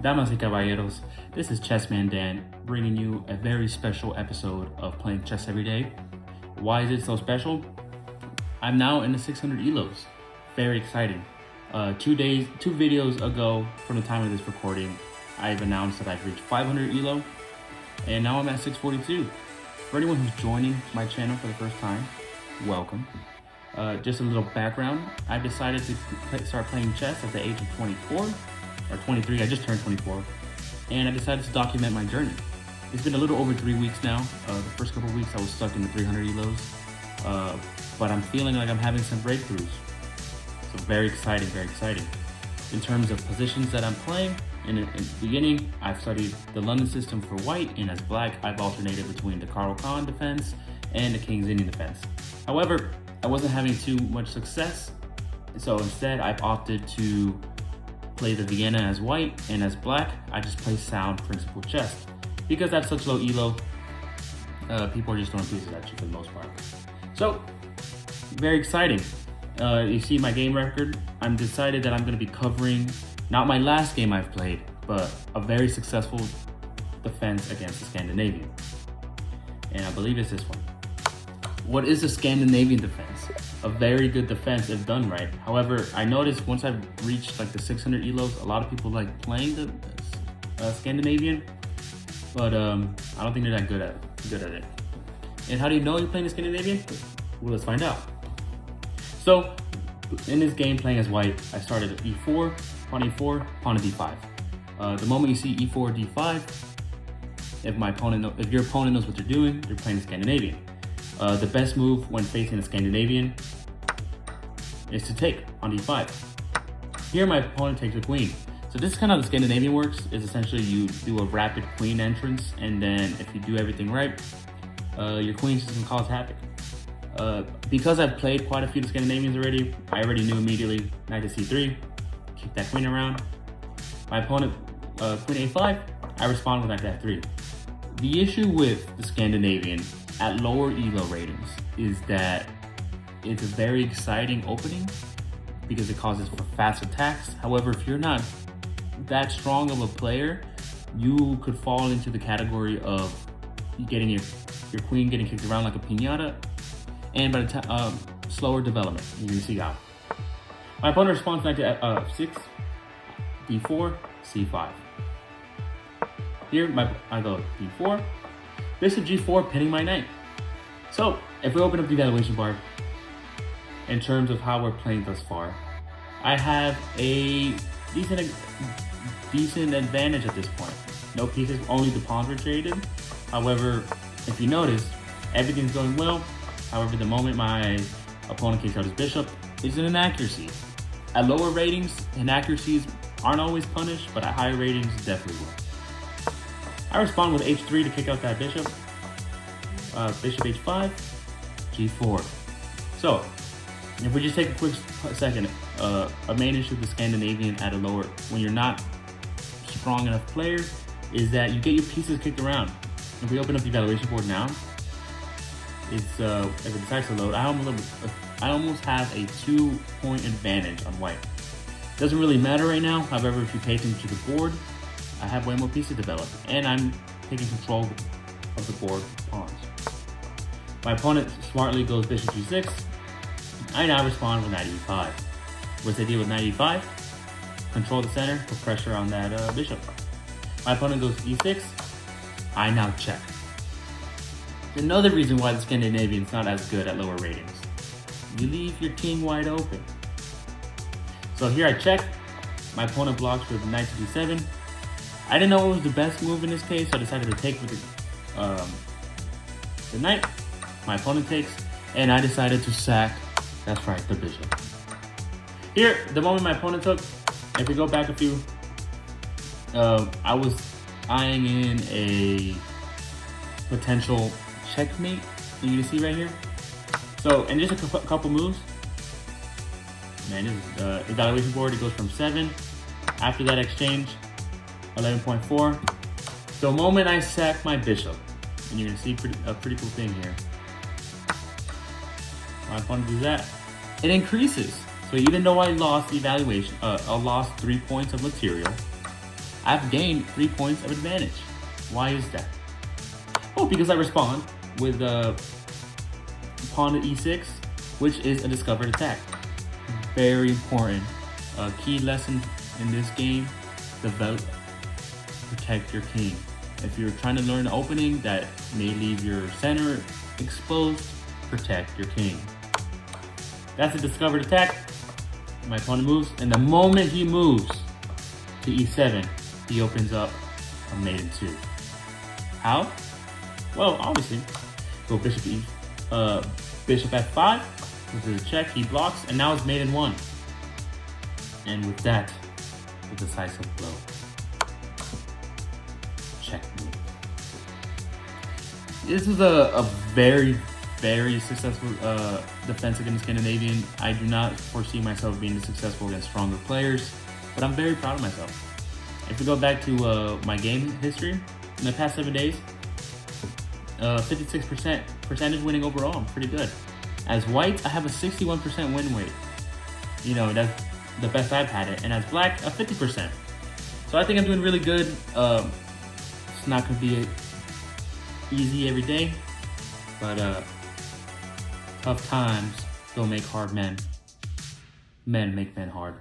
Damas y caballeros, this is CHESSMAN Dan, bringing you a very special episode of playing chess every day. Why is it so special? I'm now in the 600 elos. Very exciting. 2 videos ago from the time of this recording, I've announced that I've reached 500 elo, and now I'm at 642. For anyone who's joining my channel for the first time, welcome. Just a little background, I decided to start playing chess at the age of 24, or 23, I just turned 24, and I decided to document my journey. It's been a little over 3 weeks now. The first couple of weeks I was stuck in the 300 elos, but I'm feeling like I'm having some breakthroughs. So very exciting, very exciting. In terms of positions that I'm playing, in the beginning, I've studied the London system for white, and as black, I've alternated between the Carl Khan defense and the King's Indian defense. However, I wasn't having too much success, so instead I've opted to play the Vienna as white, and as black, I just play sound principal chess. Because that's such low elo, people are just throwing pieces at you for the most part. So, very exciting. You see my game record, I'm decided that I'm going to be covering, not my last game I've played, but a very successful defense against the Scandinavian. And I believe it's this one. What is a Scandinavian defense? A very good defense if done right. However, I noticed once I've reached like the 600 elos, a lot of people like playing the Scandinavian, but I don't think they're that good at it. And how do you know you're playing the Scandinavian? Well, let's find out. So, in this game playing as white, I started at e4, pawn e4, pawn to d5. The moment you see e4, d5, if your opponent knows what they're doing, they're playing the Scandinavian. The best move when facing a Scandinavian is to take on d5. Here my opponent takes a queen. So this is kind of how the Scandinavian works, is essentially you do a rapid queen entrance, and then if you do everything right, your queen's just gonna cause havoc. Because I've played quite a few of the Scandinavians already, I already knew immediately, knight to c3, keep that queen around. My opponent, queen a5, I respond with knight to f3. The issue with the Scandinavian at lower elo ratings is that it's a very exciting opening because it causes for fast attacks. However, if you're not that strong of a player, you could fall into the category of getting your queen getting kicked around like a piñata, and by the time slower development, you're gonna see out. My opponent responds knight to f6, d4, c5. Here, I go d4, bishop g4, pinning my knight. So, if we open up the evaluation bar, in terms of how we're playing thus far, I have a decent advantage at this point. No pieces, only the pawns were traded. However, if you notice, everything's going well. However, the moment my opponent kicks out his bishop, is an inaccuracy. At lower ratings, inaccuracies aren't always punished, but at higher ratings, definitely will. I respond with h3 to kick out that bishop. Bishop h5, g4. So, if we just take a quick second, a main issue with the Scandinavian at a lower, when you're not strong enough player, is that you get your pieces kicked around. If we open up the evaluation board now, if it decides to load, I almost have a 2-point advantage on white. Doesn't really matter right now. However, if you pay attention to the board, I have way more pieces developed, and I'm taking control of the board pawns. My opponent smartly goes bishop g6. I now respond with knight e5. What's the deal with knight e5? Control the center, put pressure on that bishop. My opponent goes e6. I now check. Another reason why the Scandinavian's not as good at lower ratings. You leave your king wide open. So here I check. My opponent blocks with knight to d7. I didn't know what was the best move in this case, so I decided to take with the knight. My opponent takes, and I decided to sack, that's right, the bishop. Here, the moment my opponent took, if we go back a few, I was eyeing in a potential checkmate, you can see right here. So, in just a couple moves, man, this is the evaluation board, it goes from 7. After that exchange, 11.4. The moment I sack my bishop, and you're gonna see a pretty cool thing here. My opponent does that, it increases. So even though I lost the evaluation, I lost 3 points of material, I've gained 3 points of advantage. Why is that? Oh, because I respond with pawn to e6, which is a discovered attack. Very important. A key lesson in this game: develop, protect your king. If you're trying to learn an opening that may leave your center exposed, protect your king. That's a discovered attack. My opponent moves, and the moment he moves to e7, he opens up a mate in 2. How? Well, obviously, go bishop bishop f5, this is a check, he blocks, and now it's mate in 1. And with that, the decisive blow. Checkmate. This is a very, very successful defense against Scandinavian. I do not foresee myself being successful against stronger players, but I'm very proud of myself. If we go back to my game history, in the past 7 days, 56% percentage winning overall. I'm pretty good. As white, I have a 61% win rate. You know, that's the best I've had it. And as black, a 50%. So I think I'm doing really good. It's not going to be easy every day, but tough times don't make hard men. Men make men hard.